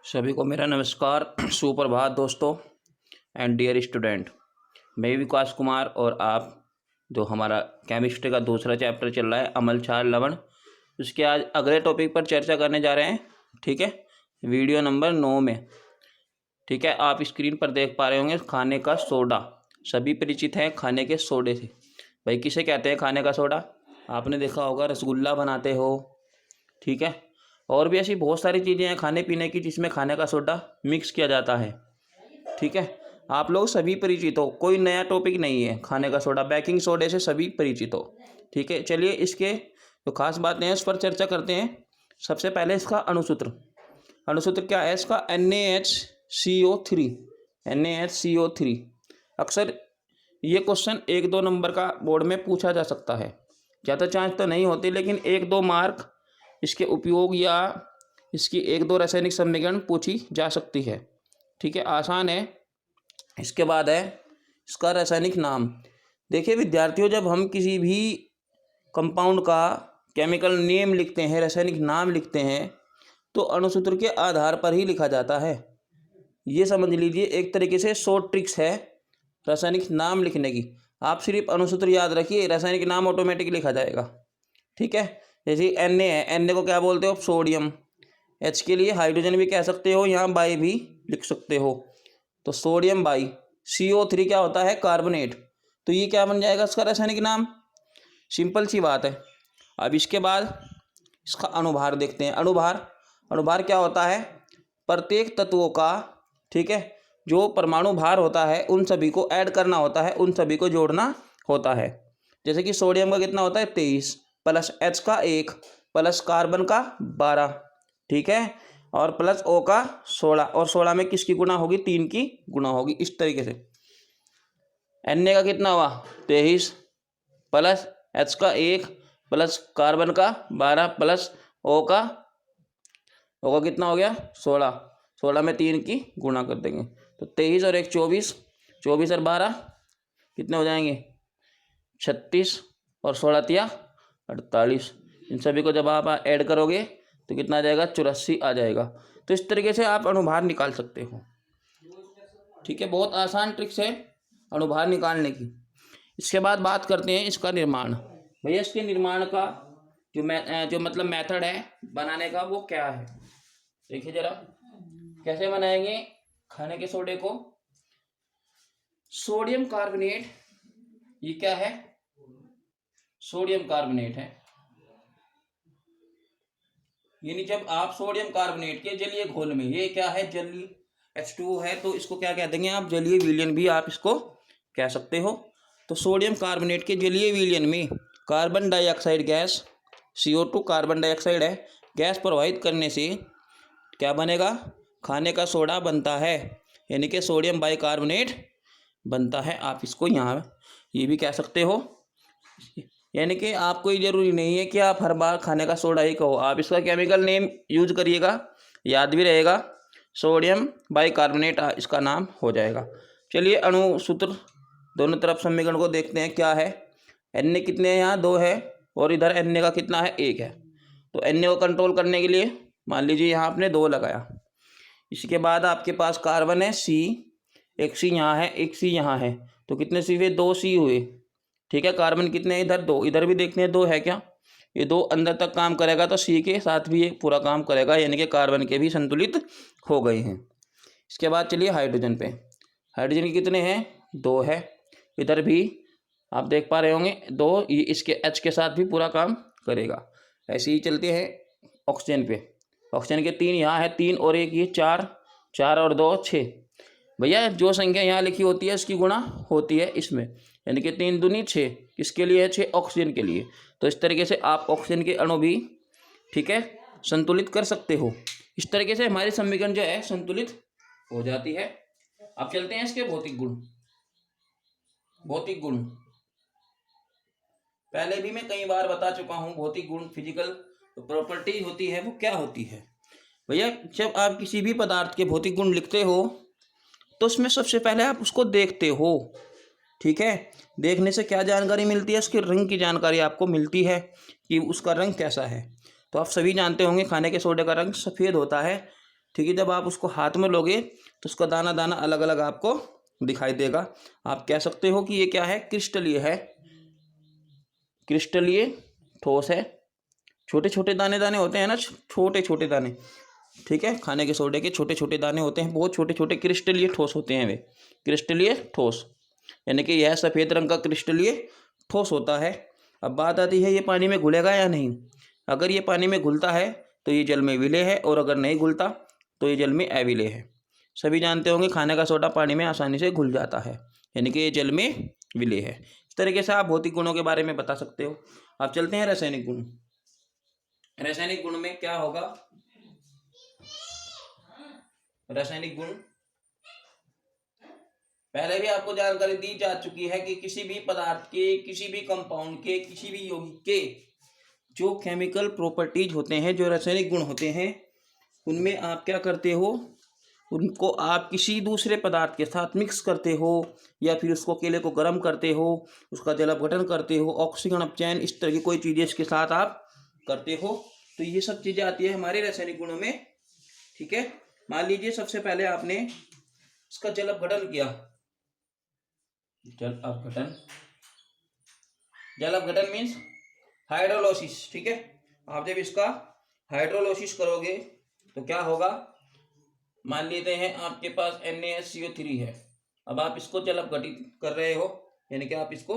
सभी को मेरा नमस्कार, सुप्रभात दोस्तों एंड डियर स्टूडेंट। मैं विकास कुमार और आप जो हमारा केमिस्ट्री का दूसरा चैप्टर चल रहा है अम्ल क्षार लवण, उसके आज अगले टॉपिक पर चर्चा करने जा रहे हैं। ठीक है, वीडियो नंबर 9 में। ठीक है, आप स्क्रीन पर देख पा रहे होंगे खाने का सोडा। सभी परिचित हैं खाने के सोडे से। भाई किसे कहते हैं खाने का सोडा? आपने देखा होगा रसगुल्ला बनाते हो, ठीक है, और भी ऐसी बहुत सारी चीज़ें हैं खाने पीने की जिसमें खाने का सोडा मिक्स किया जाता है। ठीक है, आप लोग सभी परिचित हो, कोई नया टॉपिक नहीं है। खाने का सोडा, बेकिंग सोडे से सभी परिचित हो। ठीक है, चलिए इसके जो खास बातें हैं उस पर चर्चा करते हैं। सबसे पहले इसका अणुसूत्र। अणुसूत्र क्या है इसका? NaHCO3। NaHCO3 अक्सर ये क्वेश्चन 1-2 नंबर का बोर्ड में पूछा जा सकता है। ज़्यादा चांस तो नहीं होती, लेकिन 1-2 मार्क इसके उपयोग या इसकी 1-2 रासायनिक समीकरण पूछी जा सकती है। ठीक है, आसान है। इसके बाद है इसका रासायनिक नाम। देखिए विद्यार्थियों, जब हम किसी भी कंपाउंड का केमिकल नेम लिखते हैं, रासायनिक नाम लिखते हैं, तो अणुसूत्र के आधार पर ही लिखा जाता है। ये समझ लीजिए एक तरीके से शॉर्ट ट्रिक्स है रासायनिक नाम लिखने की। आप सिर्फ अणुसूत्र याद रखिए, रासायनिक नाम ऑटोमेटिक लिखा जाएगा। ठीक है, जैसे Na है, Na को क्या बोलते हो? सोडियम। H के लिए हाइड्रोजन भी कह सकते हो, यहाँ बाई भी लिख सकते हो, तो सोडियम बाई। CO3 क्या होता है? कार्बोनेट। तो ये क्या बन जाएगा इसका रासायनिक नाम? सिंपल सी बात है। अब इसके बाद इसका अणुभार देखते हैं। अणुभार क्या होता है? प्रत्येक तत्वों का, ठीक है, जो परमाणु भार होता है उन सभी को ऐड करना होता है, उन सभी को जोड़ना होता है। जैसे कि सोडियम का कितना होता है? 23 प्लस H का 1 प्लस कार्बन का 12, ठीक है, और प्लस O का 16, और 16 में किसकी गुणा होगी? 3 की गुणा होगी। इस तरीके से Na का कितना हुआ? 23 प्लस H का 1 प्लस कार्बन का 12 प्लस O का कितना हो गया? 16। 16 में 3 की गुणा कर देंगे तो 23 और 1 24, 24 और 12 कितने हो जाएंगे? 36, और 16 तिया 48। इन सभी को जब आप ऐड करोगे तो कितना आ जाएगा? 84 आ जाएगा। तो इस तरीके से आप अणुभार निकाल सकते हो। ठीक है, बहुत आसान ट्रिक्स है अणुभार निकालने की। इसके बाद बात करते हैं इसका निर्माण। भैया इसके निर्माण का जो मतलब मेथड है बनाने का, वो क्या है? देखिए जरा, कैसे बनाएंगे खाने के सोडे को? सोडियम कार्बोनेट, ये क्या है? सोडियम कार्बोनेट है। यानी जब आप सोडियम कार्बोनेट के जलीय घोल में, ये क्या है? जलीय H2O है, तो इसको क्या कह देंगे आप? जलीय विलयन भी आप इसको कह सकते हो। तो सोडियम कार्बोनेट के जलीय विलयन में carbon dioxide gas, CO2 carbon dioxide है, गैस प्रवाहित करने से क्या बनेगा? खाने का सोडा बनता है, यानी कि सोडियम बाइकार्बोनेट बनता है। आप इसको यहाँ ये भी कह सकते हो। यानी कि आपको ये जरूरी नहीं है कि आप हर बार खाने का सोडा ही कहो, आप इसका केमिकल नेम यूज करिएगा, याद भी रहेगा। सोडियम बाइकार्बोनेट इसका नाम हो जाएगा। चलिए अणुसूत्र दोनों तरफ समीकरण को देखते हैं क्या है। Na कितने हैं? यहाँ 2 है, और इधर Na का कितना है? 1 है। तो Na को कंट्रोल करने के लिए मान लीजिए यहाँ आपने 2 लगाया। इसके बाद आपके पास कार्बन है C, एक C यहाँ है, एक C यहाँ है, तो कितने C हुए? 2 C हुए। ठीक है, कार्बन कितने हैं? इधर 2, इधर भी देखते हैं 2 है क्या? ये 2 अंदर तक काम करेगा तो C के साथ भी ये पूरा काम करेगा, यानी कि कार्बन के भी संतुलित हो गए हैं। इसके बाद चलिए हाइड्रोजन पे। हाइड्रोजन के कितने हैं? 2 है। इधर भी आप देख पा रहे होंगे 2, ये इसके H के साथ भी पूरा काम करेगा। ऐसे ही चलते हैं ऑक्सीजन पे। ऑक्सीजन के 3 यहाँ है, 3 और 1 ये 4, 4 और 2 6। भैया जो संख्या यहाँ लिखी होती है इसकी गुणा होती है इसमें, यानी कि 3 दूनी 6। किसके लिए है? 6 ऑक्सीजन के लिए। तो इस तरीके से आप ऑक्सीजन के अणु भी, ठीक है, संतुलित कर सकते हो। इस तरीके से हमारी समीकरण जो है संतुलित हो जाती है। अब चलते हैं इसके भौतिक गुण। भौतिक गुण पहले भी मैं कई बार बता चुका हूँ। भौतिक गुण, फिजिकल प्रॉपर्टी होती है, वो क्या होती है? भैया जब आप किसी भी पदार्थ के भौतिक गुण लिखते हो तो उसमें सबसे पहले आप उसको देखते हो। ठीक है, देखने से क्या जानकारी मिलती है? उसके रंग की जानकारी आपको मिलती है कि उसका रंग कैसा है। तो आप सभी जानते होंगे खाने के सोडे का रंग सफ़ेद होता है, ठीक है। जब आप उसको हाथ में लोगे तो उसका दाना दाना अलग अलग आपको दिखाई देगा। आप कह सकते हो कि ये क्या है, क्रिस्टलीय है, क्रिस्टलीय ठोस है। छोटे छोटे दाने दाने होते हैं ना, छोटे छोटे दाने, ठीक है, खाने के सोडे के छोटे छोटे दाने होते हैं, बहुत छोटे छोटे क्रिस्टलीय ठोस होते हैं वे, क्रिस्टलीय ठोस, यानी कि यह सफ़ेद रंग का क्रिस्टलीय ठोस होता है। अब बात आती है ये पानी में घुलेगा या नहीं। अगर ये पानी में घुलता है तो ये जल में विलेय है, और अगर नहीं घुलता तो ये जल में अविलेय है। सभी जानते होंगे खाने का सोडा पानी में आसानी से घुल जाता है, यानी कि ये जल में विलेय है। इस तरीके से आप भौतिक गुणों के बारे में बता सकते हो। आप चलते हैं रासायनिक गुण। रासायनिक गुण में क्या होगा, रासायनिक गुण पहले भी आपको जानकारी दी जा चुकी है कि किसी भी पदार्थ के, किसी भी कंपाउंड के, किसी भी यौगिक के जो केमिकल प्रॉपर्टीज होते हैं, जो रासायनिक गुण होते हैं, उनमें आप क्या करते हो, उनको आप किसी दूसरे पदार्थ के साथ मिक्स करते हो, या फिर उसको केले को गर्म करते हो, उसका जल अपघटन करते हो, ऑक्सीजन अपचयन, इस तरह की कोई चीज़ें इसके साथ आप करते हो। तो ये सब चीज़ें आती है हमारे रासायनिक गुणों में, ठीक है। मान लीजिए सबसे पहले आपने इसका जल अपघटन किया, जल अपघटन, जल अपघटन मीन्स हाइड्रोलोसिस, ठीक है। आप जब इसका हाइड्रोलोसिस करोगे तो क्या होगा, मान लेते हैं आपके पास NaSCO3 है। अब आप इसको जल अपघटित कर रहे हो, यानी कि आप इसको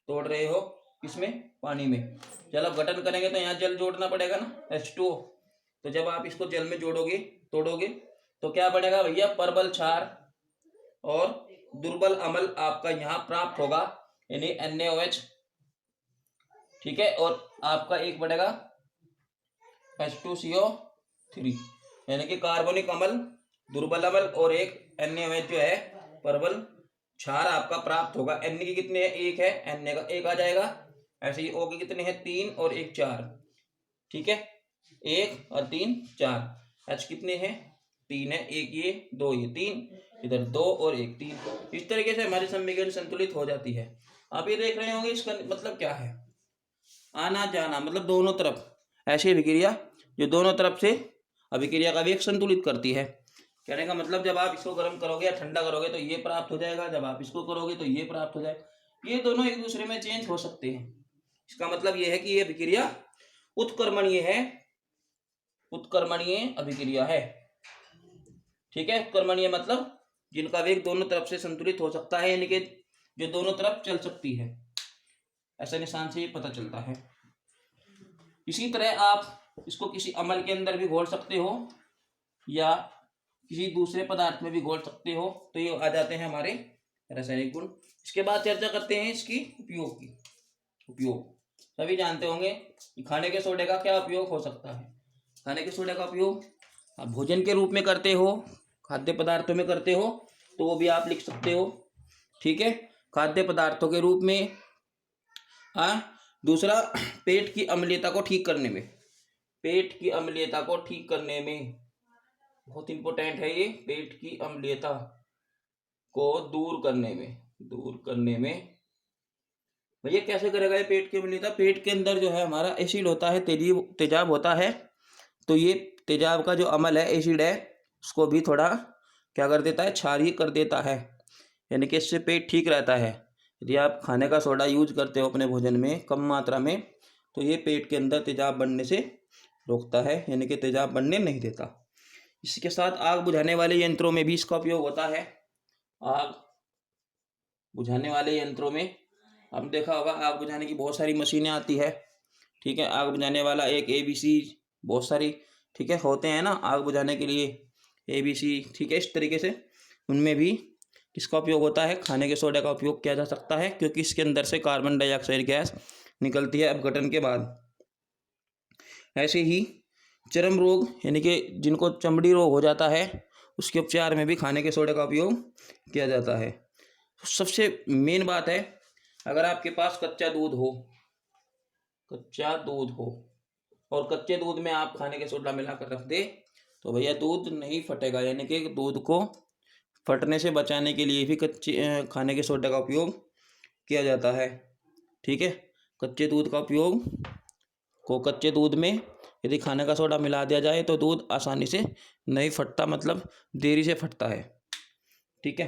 तोड़ रहे हो, इसमें पानी में जल अपघटन करेंगे तो यहाँ जल जोड़ना पड़ेगा ना, H2O। तो जब आप इसको जल में जोड़ोगे, तोड़ोगे, तो क्या बनेगा भैया, प्रबल क्षार और दुर्बल अम्ल आपका यहाँ प्राप्त होगा, यानी NaOH, ठीक है। और आपका एक बढ़ेगा H2CO3, यानी कि कार्बनिक अम्ल, दुर्बल अम्ल, और एक NaOH जो है प्रबल क्षार आपका प्राप्त होगा। Na की कितने है, एक है, Na का एक आ जाएगा। ऐसे ही O के कितने हैं, 3 और 1 4, ठीक है, 1 और 3 4। H कितने हैं, 3 है, एक ये, 2 ये, 3 इधर, 2 और 1 3। इस तरीके से हमारी समीकरण संतुलित हो जाती है। आप ये देख रहे होंगे इसका मतलब क्या है, आना जाना, मतलब दोनों तरफ ऐसी अभिक्रिया जो दोनों तरफ से अभिक्रिया का वेग संतुलित करती है। कहने का मतलब जब आप इसको गर्म करोगे या ठंडा करोगे तो ये प्राप्त हो जाएगा, जब आप इसको करोगे तो ये प्राप्त हो जाएगा। ये दोनों एक दूसरे में चेंज हो सकते हैं। इसका मतलब ये है कि ये अभिक्रिया उत्क्रमणीय है, उत्क्रमणीय अभिक्रिया है, ठीक है। उत्क्रमणीय मतलब जिनका वेग दोनों तरफ से संतुलित हो सकता है, यानी कि जो दोनों तरफ चल सकती है, ऐसा निशान से ये पता चलता है। इसी तरह आप इसको किसी अम्ल के अंदर भी घोल सकते हो या किसी दूसरे पदार्थ में भी घोल सकते हो, तो ये आ जाते हैं हमारे रासायनिक गुण। इसके बाद चर्चा करते हैं इसकी उपयोग की। उपयोग सभी जानते होंगे कि खाने के सोडे का क्या उपयोग हो सकता है। खाने के सोडे का उपयोग आप भोजन के रूप में करते हो, खाद्य पदार्थों में करते हो, तो वो भी आप लिख सकते हो, ठीक है, खाद्य पदार्थों के रूप में। दूसरा, पेट की अम्लीयता को ठीक करने में, पेट की अम्लीयता को ठीक करने में, बहुत इंपॉर्टेंट है ये, पेट की अम्लीयता को दूर करने में, दूर करने में। भैया कैसे करेगा ये पेट की अम्लीयता, पेट के अंदर जो है हमारा एसिड होता है, तेजाब होता है, तो ये तेजाब का जो अम्ल है, एसिड है, उसको भी थोड़ा क्या कर देता है, क्षारीय कर देता है, यानी कि इससे पेट ठीक रहता है। यदि आप खाने का सोडा यूज करते हो अपने भोजन में कम मात्रा में, तो ये पेट के अंदर तेजाब बनने से रोकता है, यानी कि तेजाब बनने नहीं देता। इसके साथ आग बुझाने वाले यंत्रों में भी इसका उपयोग होता है। आग बुझाने वाले यंत्रों में आपने देखा होगा, आग बुझाने की बहुत सारी मशीनें आती है, ठीक है। आग बुझाने वाला एक ABC, बहुत सारी, ठीक है, होते हैं ना आग बुझाने के लिए ABC, ठीक है। इस तरीके से उनमें भी किसका उपयोग होता है, खाने के सोडे का उपयोग किया जा सकता है, क्योंकि इसके अंदर से कार्बन डाइऑक्साइड गैस निकलती है अपघटन के बाद। ऐसे ही चर्म रोग, यानी कि जिनको चमड़ी रोग हो जाता है, उसके उपचार में भी खाने के सोडे का उपयोग किया जाता है। सबसे मेन बात है, अगर आपके पास कच्चा दूध हो, कच्चा दूध हो और कच्चे दूध में आप खाने के सोडा मिलाकर रख दे, तो भैया दूध नहीं फटेगा, यानी कि दूध को फटने से बचाने के लिए भी खाने के सोडे का उपयोग किया जाता है, ठीक है। कच्चे दूध का उपयोग को, कच्चे दूध में यदि खाने का सोडा मिला दिया जाए तो दूध आसानी से नहीं फटता, मतलब देरी से फटता है। ठीक है।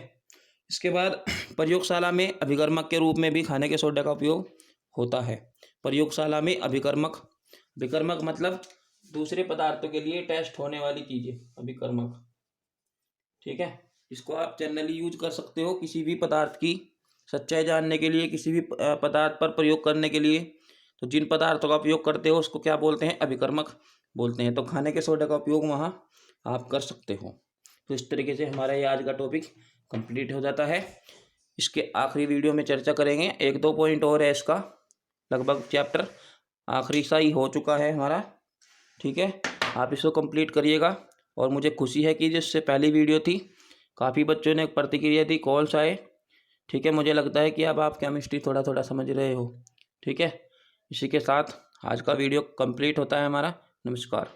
इसके बाद प्रयोगशाला में अभिकर्मक के रूप में भी खाने के सोडे का उपयोग होता है। प्रयोगशाला में अभिकर्मक मतलब दूसरे पदार्थों के लिए टेस्ट होने वाली चीज़ें, अभिकर्मक। ठीक है। इसको आप जनरली यूज कर सकते हो किसी भी पदार्थ की सच्चाई जानने के लिए, किसी भी पदार्थ पर प्रयोग करने के लिए। तो जिन पदार्थों का उपयोग करते हो उसको क्या बोलते हैं? अभिकर्मक बोलते हैं। तो खाने के सोडे का उपयोग वहाँ आप कर सकते हो। तो इस तरीके से हमारा ये आज का टॉपिक कंप्लीट हो जाता है। इसके आखिरी वीडियो में चर्चा करेंगे, 1-2 पॉइंट और है इसका, लगभग चैप्टर आखिरी सा ही हो चुका है हमारा। ठीक है। आप इसको कंप्लीट करिएगा। और मुझे खुशी है कि जिससे पहली वीडियो थी काफ़ी बच्चों ने प्रतिक्रिया दी, कॉल्स आए। ठीक है। मुझे लगता है कि अब आप केमिस्ट्री थोड़ा थोड़ा समझ रहे हो। ठीक है। इसी के साथ आज का वीडियो कंप्लीट होता है हमारा। नमस्कार।